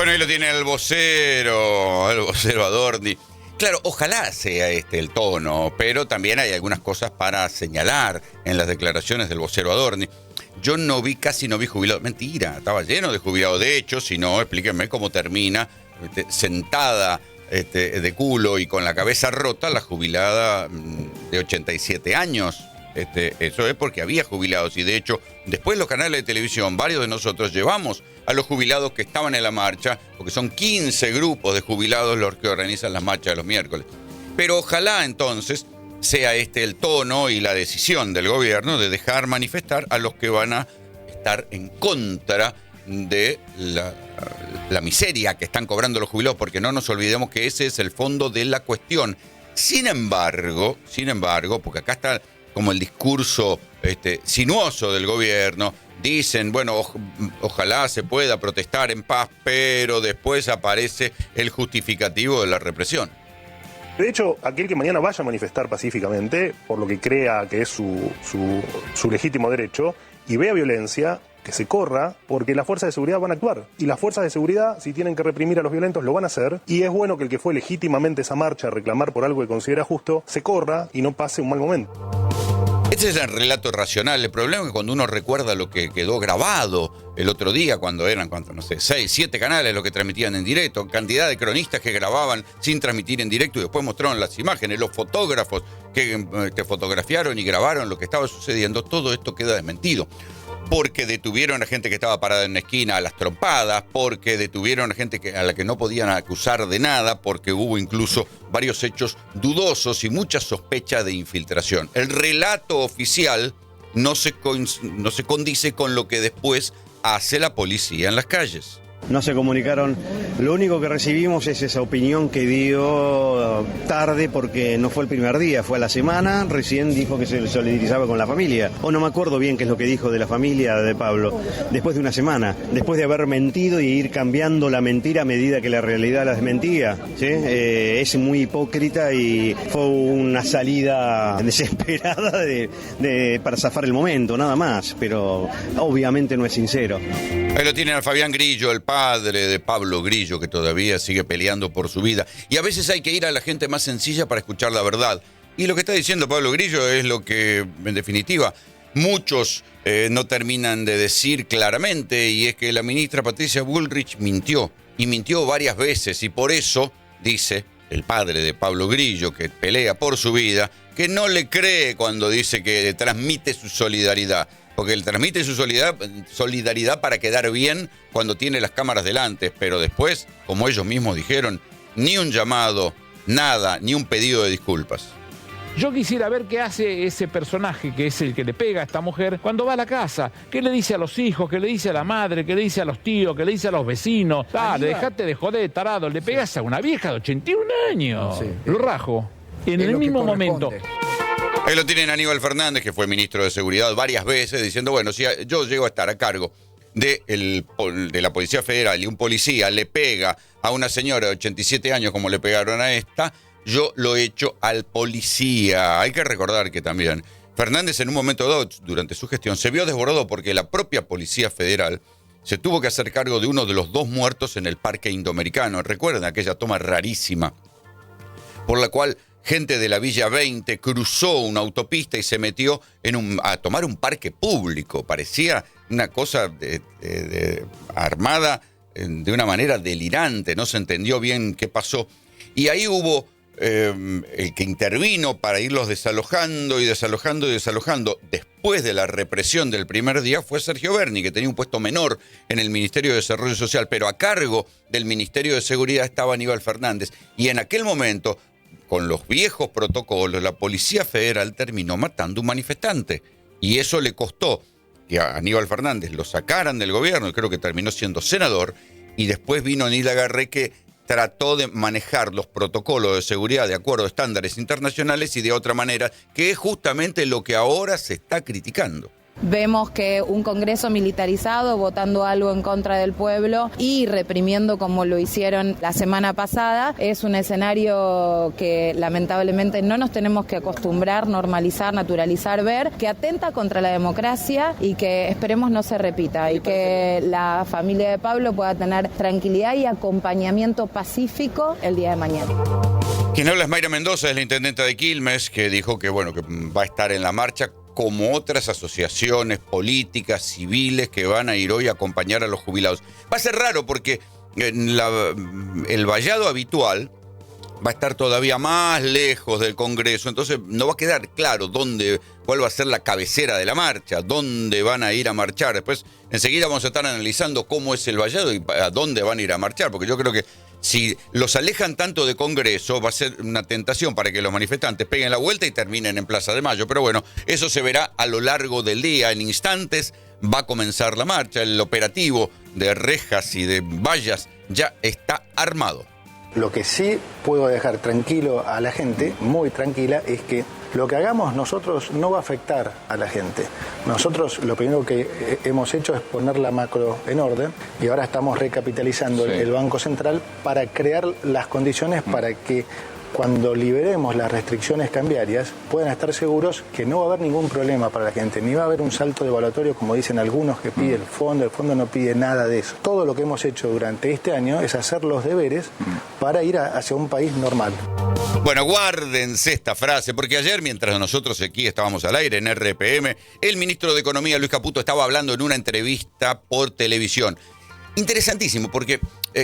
Bueno, ahí lo tiene el vocero Adorni. Claro, ojalá sea este el tono, pero también hay algunas cosas para señalar en las declaraciones del vocero Adorni. Yo casi no vi jubilados. Mentira, estaba lleno de jubilados. De hecho, si no, explíquenme cómo termina sentada de culo y con la cabeza rota la jubilada de 87 años. Eso es porque había jubilados y de hecho después los canales de televisión, varios de nosotros llevamos a los jubilados que estaban en la marcha, porque son 15 grupos de jubilados los que organizan las marchas de los miércoles. Pero ojalá entonces sea el tono y la decisión del gobierno de dejar manifestar a los que van a estar en contra de la miseria que están cobrando los jubilados, porque no nos olvidemos que ese es el fondo de la cuestión. Sin embargo, porque acá está como el discurso sinuoso del gobierno, dicen, bueno, ojalá se pueda protestar en paz, pero después aparece el justificativo de la represión. De hecho, aquel que mañana vaya a manifestar pacíficamente, por lo que crea que es su legítimo derecho, y vea violencia, que se corra, porque las fuerzas de seguridad van a actuar. Y las fuerzas de seguridad, si tienen que reprimir a los violentos, lo van a hacer. Y es bueno que el que fue legítimamente a esa marcha a reclamar por algo que considera justo, se corra y no pase un mal momento. Ese es el relato racional. El problema es que cuando uno recuerda lo que quedó grabado el otro día, cuando eran, no sé, 6, 7 canales los que transmitían en directo, cantidad de cronistas que grababan sin transmitir en directo y después mostraron las imágenes, los fotógrafos que fotografiaron y grabaron lo que estaba sucediendo, todo esto queda desmentido. Porque detuvieron a gente que estaba parada en una esquina a las trompadas, porque detuvieron a gente a la que no podían acusar de nada, porque hubo incluso varios hechos dudosos y mucha sospecha de infiltración. El relato oficial no se condice con lo que después hace la policía en las calles. No se comunicaron, lo único que recibimos es esa opinión que dio tarde porque no fue el primer día, fue a la semana, recién dijo que se solidarizaba con la familia, o no me acuerdo bien qué es lo que dijo de la familia de Pablo, después de una semana, después de haber mentido y ir cambiando la mentira a medida que la realidad la desmentía, ¿sí? Es muy hipócrita y fue una salida desesperada para zafar el momento, nada más, pero obviamente no es sincero. Ahí lo tienen a Fabián Grillo, el padre de Pablo Grillo, que todavía sigue peleando por su vida. Y a veces hay que ir a la gente más sencilla para escuchar la verdad. Y lo que está diciendo Pablo Grillo es lo que, en definitiva, muchos no terminan de decir claramente, y es que la ministra Patricia Bullrich mintió, y mintió varias veces, y por eso, dice el padre de Pablo Grillo, que pelea por su vida, que no le cree cuando dice que transmite su solidaridad. Porque él transmite su solidaridad para quedar bien cuando tiene las cámaras delante, pero después, como ellos mismos dijeron, ni un llamado, nada, ni un pedido de disculpas. Yo quisiera ver qué hace ese personaje, que es el que le pega a esta mujer, cuando va a la casa. ¿Qué le dice a los hijos? ¿Qué le dice a la madre? ¿Qué le dice a los tíos? ¿Qué le dice a los vecinos? Dale, dejate de joder, tarado. Le pegas a una vieja de 81 años. Sí. Lo rajo. En el mismo momento. Ahí lo tienen Aníbal Fernández, que fue ministro de Seguridad varias veces, diciendo, bueno, si yo llego a estar a cargo de la Policía Federal y un policía le pega a una señora de 87 años como le pegaron a esta, yo lo echo al policía. Hay que recordar que también Fernández en un momento dado, durante su gestión, se vio desbordado porque la propia Policía Federal se tuvo que hacer cargo de uno de los 2 muertos en el Parque Indoamericano. Recuerden aquella toma rarísima por la cual gente de la Villa 20 cruzó una autopista y se metió a tomar un parque público. Parecía una cosa armada de una manera delirante. No se entendió bien qué pasó. Y ahí hubo el que intervino para irlos desalojando y desalojando y desalojando. Después de la represión del primer día fue Sergio Berni, que tenía un puesto menor en el Ministerio de Desarrollo Social, pero a cargo del Ministerio de Seguridad estaba Aníbal Fernández. Y en aquel momento, con los viejos protocolos, la Policía Federal terminó matando un manifestante. Y eso le costó que a Aníbal Fernández lo sacaran del gobierno, y creo que terminó siendo senador, y después vino Nilda Garré, que trató de manejar los protocolos de seguridad de acuerdo a estándares internacionales y de otra manera, que es justamente lo que ahora se está criticando. Vemos que un Congreso militarizado votando algo en contra del pueblo y reprimiendo como lo hicieron la semana pasada es un escenario que lamentablemente no nos tenemos que acostumbrar, normalizar, naturalizar, ver, que atenta contra la democracia y que esperemos no se repita y que la familia de Pablo pueda tener tranquilidad y acompañamiento pacífico el día de mañana. Quien habla es Mayra Mendoza, es la intendenta de Quilmes, que dijo que bueno, que va a estar en la marcha como otras asociaciones políticas, civiles que van a ir hoy a acompañar a los jubilados. Va a ser raro porque el vallado habitual va a estar todavía más lejos del Congreso, entonces no va a quedar claro cuál va a ser la cabecera de la marcha, dónde van a ir a marchar. Después, enseguida vamos a estar analizando cómo es el vallado y a dónde van a ir a marchar, porque yo creo que si los alejan tanto de Congreso, va a ser una tentación para que los manifestantes peguen la vuelta y terminen en Plaza de Mayo. Pero bueno, eso se verá a lo largo del día. En instantes va a comenzar la marcha. El operativo de rejas y de vallas ya está armado. Lo que sí puedo dejar tranquilo a la gente, muy tranquila, es que lo que hagamos nosotros no va a afectar a la gente. Nosotros lo primero que hemos hecho es poner la macro en orden y ahora estamos recapitalizando el Banco Central para crear las condiciones para que cuando liberemos las restricciones cambiarias puedan estar seguros que no va a haber ningún problema para la gente, ni va a haber un salto devaluatorio como dicen algunos que pide el fondo no pide nada de eso. Todo lo que hemos hecho durante este año es hacer los deberes para ir hacia un país normal. Bueno, guárdense esta frase, porque ayer, mientras nosotros aquí estábamos al aire en RPM, el ministro de Economía, Luis Caputo, estaba hablando en una entrevista por televisión. Interesantísimo, porque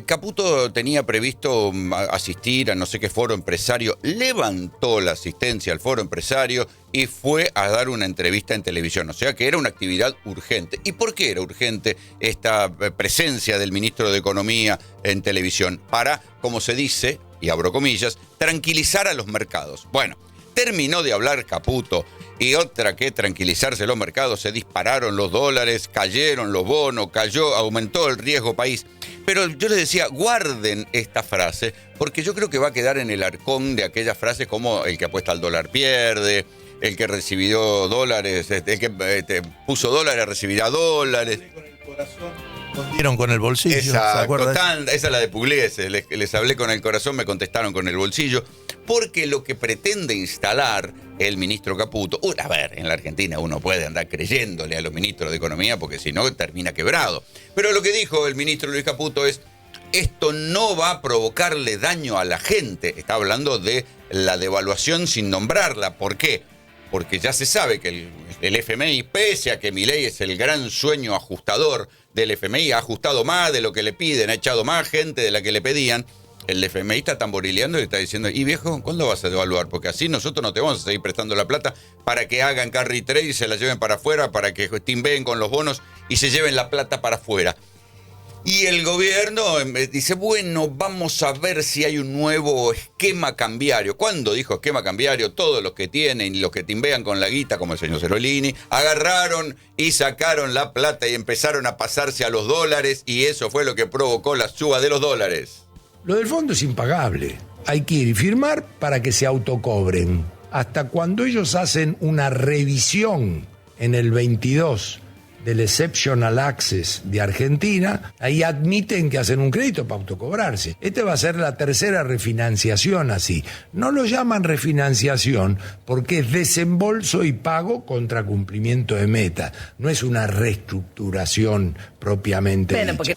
Caputo tenía previsto asistir a no sé qué foro empresario, levantó la asistencia al foro empresario y fue a dar una entrevista en televisión. O sea que era una actividad urgente. ¿Y por qué era urgente esta presencia del ministro de Economía en televisión? Para, como se dice, y abro comillas, tranquilizar a los mercados. Bueno, terminó de hablar Caputo y otra que tranquilizarse los mercados, se dispararon los dólares, cayeron los bonos, aumentó el riesgo país. Pero yo les decía, guarden esta frase, porque yo creo que va a quedar en el arcón de aquellas frases como el que apuesta al dólar pierde, el que recibió dólares, el que puso dólares recibirá dólares. Con el corazón, respondieron con el bolsillo. Exacto, esa es la de Pugliese, les hablé con el corazón, me contestaron con el bolsillo, porque lo que pretende instalar el ministro Caputo, a ver, en la Argentina uno puede andar creyéndole a los ministros de Economía porque si no termina quebrado, pero lo que dijo el ministro Luis Caputo es: esto no va a provocarle daño a la gente. Está hablando de la devaluación sin nombrarla. ¿Por qué? Porque ya se sabe que el FMI, pese a que Milei es el gran sueño ajustador del FMI, ha ajustado más de lo que le piden, ha echado más gente de la que le pedían. El FMI está tamborileando y está diciendo: y viejo, ¿cuándo vas a devaluar? Porque así nosotros no te vamos a seguir prestando la plata para que hagan carry trade y se la lleven para afuera, para que timbeen con los bonos y se lleven la plata para afuera. Y el gobierno dice: bueno, vamos a ver si hay un nuevo esquema cambiario. ¿Cuándo dijo esquema cambiario? Todos los que tienen y los que timbean con la guita, como el señor Cerolini, agarraron y sacaron la plata y empezaron a pasarse a los dólares, y eso fue lo que provocó la suba de los dólares. Lo del fondo es impagable. Hay que ir y firmar para que se autocobren. Hasta cuando ellos hacen una revisión en el 22 del Exceptional Access de Argentina, ahí admiten que hacen un crédito para autocobrarse. Este va a ser la tercera refinanciación así. No lo llaman refinanciación porque es desembolso y pago contra cumplimiento de meta. No es una reestructuración propiamente dicha.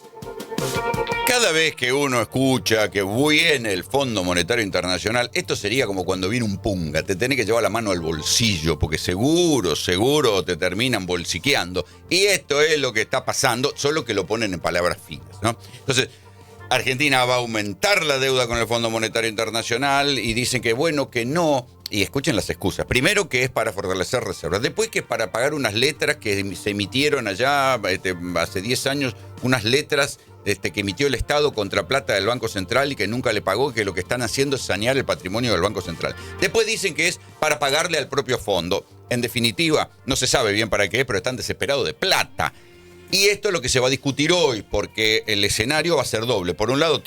Cada vez que uno escucha que viene el Fondo Monetario Internacional, esto sería como cuando viene un punga, te tenés que llevar la mano al bolsillo, porque seguro te terminan bolsiqueando. Y esto es lo que está pasando, solo que lo ponen en palabras finas, ¿no? Entonces, Argentina va a aumentar la deuda con el Fondo Monetario Internacional y dicen que bueno, que no. Y escuchen las excusas. Primero que es para fortalecer reservas. Después que es para pagar unas letras que se emitieron allá hace 10 años, unas letras que emitió el Estado contra plata del Banco Central y que nunca le pagó, que lo que están haciendo es sanear el patrimonio del Banco Central. Después dicen que es para pagarle al propio fondo. En definitiva, no se sabe bien para qué, pero están desesperados de plata. Y esto es lo que se va a discutir hoy, porque el escenario va a ser doble. Por un lado,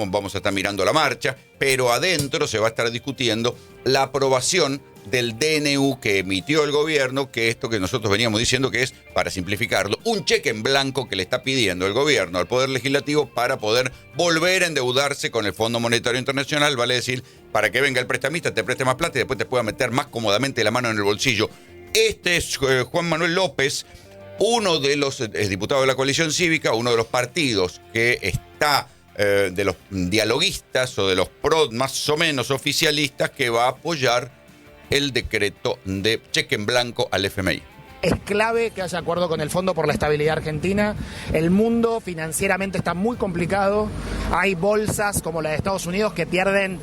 vamos a estar mirando la marcha, pero adentro se va a estar discutiendo la aprobación del DNU que emitió el gobierno, que esto que nosotros veníamos diciendo que es, para simplificarlo, un cheque en blanco que le está pidiendo el gobierno al Poder Legislativo para poder volver a endeudarse con el Fondo Monetario Internacional, vale decir, para que venga el prestamista, te preste más plata y después te pueda meter más cómodamente la mano en el bolsillo. Este es Juan Manuel López, uno de los diputados de la coalición cívica, uno de los partidos que está de los dialoguistas o de los más o menos oficialistas, que va a apoyar el decreto de cheque en blanco al FMI. Es clave que haya acuerdo con el Fondo por la Estabilidad Argentina. El mundo financieramente está muy complicado. Hay bolsas como la de Estados Unidos que pierden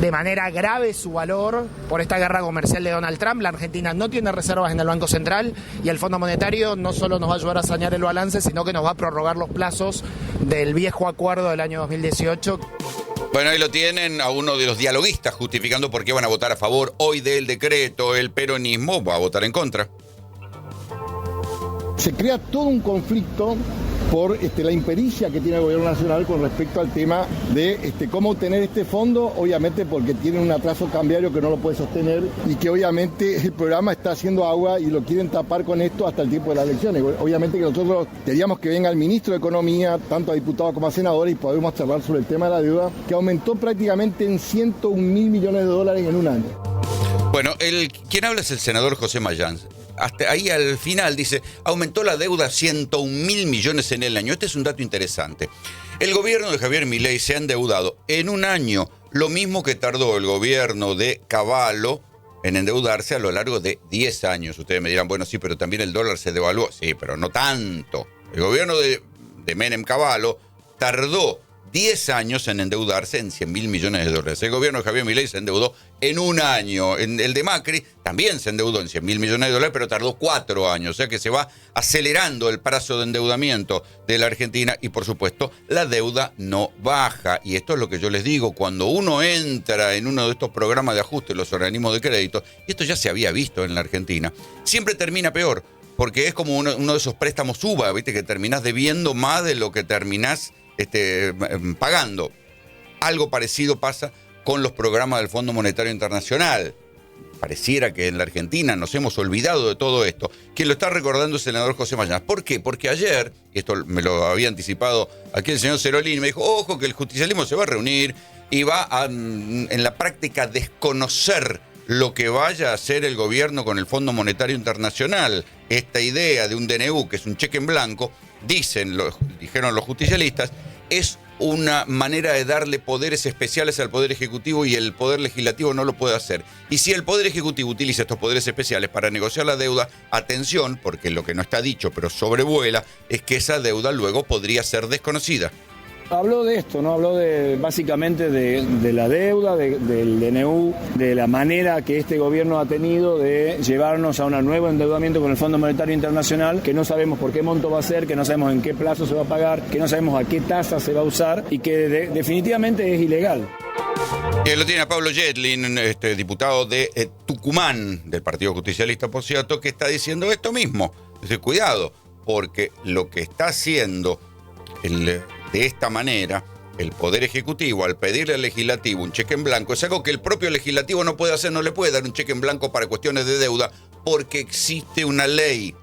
de manera grave su valor por esta guerra comercial de Donald Trump. La Argentina no tiene reservas en el Banco Central y el Fondo Monetario no solo nos va a ayudar a sanear el balance, sino que nos va a prorrogar los plazos del viejo acuerdo del año 2018. Bueno, ahí lo tienen a uno de los dialoguistas justificando por qué van a votar a favor hoy del decreto. El peronismo va a votar en contra. Se crea todo un conflicto por la impericia que tiene el gobierno nacional con respecto al tema de cómo obtener este fondo, obviamente porque tiene un atraso cambiario que no lo puede sostener y que obviamente el programa está haciendo agua y lo quieren tapar con esto hasta el tiempo de las elecciones. Obviamente que nosotros queríamos que venga el ministro de Economía, tanto a diputados como a senadores, y podemos charlar sobre el tema de la deuda, que aumentó prácticamente en 101 mil millones de dólares en un año. Bueno, quien habla es el senador José Mayán. Hasta ahí al final dice, aumentó la deuda a 101 mil millones en el año. Este es un dato interesante. El gobierno de Javier Milei se ha endeudado en un año lo mismo que tardó el gobierno de Cavallo en endeudarse a lo largo de 10 años. Ustedes me dirán, bueno, sí, pero también el dólar se devaluó. Sí, pero no tanto. El gobierno de Menem Cavallo tardó 10 años en endeudarse en 100 mil millones de dólares. El gobierno de Javier Milei se endeudó en un año. El de Macri también se endeudó en 100 mil millones de dólares, pero tardó 4 años. O sea que se va acelerando el plazo de endeudamiento de la Argentina y, por supuesto, la deuda no baja. Y esto es lo que yo les digo, cuando uno entra en uno de estos programas de ajuste, los organismos de crédito, y esto ya se había visto en la Argentina, siempre termina peor, porque es como uno de esos préstamos UVA, ¿viste? Que terminás debiendo más de lo que terminás pagando. Algo parecido pasa con los programas del Fondo Monetario Internacional. Pareciera que en la Argentina nos hemos olvidado de todo esto. Quien lo está recordando es el senador José Mayán. ¿Por qué? Porque ayer, y esto me lo había anticipado aquí el señor Cerolini, me dijo, ojo que el justicialismo se va a reunir y va a, en la práctica, desconocer lo que vaya a hacer el gobierno con el Fondo Monetario Internacional. Esta idea de un DNU, que es un cheque en blanco, dijeron los justicialistas, es una manera de darle poderes especiales al Poder Ejecutivo y el Poder Legislativo no lo puede hacer. Y si el Poder Ejecutivo utiliza estos poderes especiales para negociar la deuda, atención, porque lo que no está dicho pero sobrevuela, es que esa deuda luego podría ser desconocida. Habló de esto, ¿no? Habló básicamente de la deuda, del DNU, de la manera que este gobierno ha tenido de llevarnos a un nuevo endeudamiento con el Fondo Monetario Internacional, que no sabemos por qué monto va a ser, que no sabemos en qué plazo se va a pagar, que no sabemos a qué tasa se va a usar y que definitivamente es ilegal. Y lo tiene a Pablo Yedlin, diputado de Tucumán, del Partido Justicialista, por cierto, que está diciendo esto mismo. Dice, cuidado, porque lo que está haciendo de esta manera, el Poder Ejecutivo, al pedirle al Legislativo un cheque en blanco, es algo que el propio Legislativo no puede hacer, no le puede dar un cheque en blanco para cuestiones de deuda, porque existe una ley.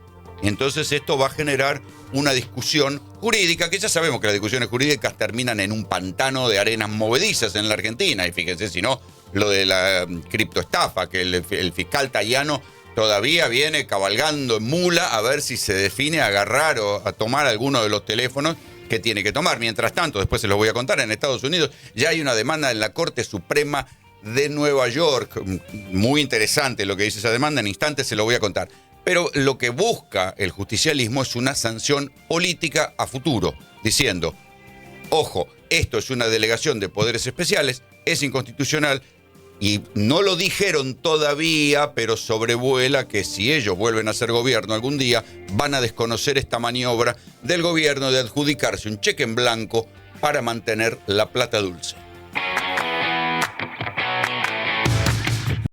Entonces esto va a generar una discusión jurídica, que ya sabemos que las discusiones jurídicas terminan en un pantano de arenas movedizas en la Argentina. Y fíjense, si no, lo de la criptoestafa, que el fiscal Tayano todavía viene cabalgando en mula a ver si se define a agarrar o a tomar alguno de los teléfonos que tiene que tomar. Mientras tanto, después se los voy a contar, en Estados Unidos ya hay una demanda en la Corte Suprema de Nueva York. Muy interesante lo que dice esa demanda, en instantes se lo voy a contar. Pero lo que busca el justicialismo es una sanción política a futuro, diciendo, ojo, esto es una delegación de poderes especiales, es inconstitucional, y no lo dijeron todavía, pero sobrevuela que si ellos vuelven a ser gobierno algún día, van a desconocer esta maniobra del gobierno de adjudicarse un cheque en blanco para mantener la plata dulce.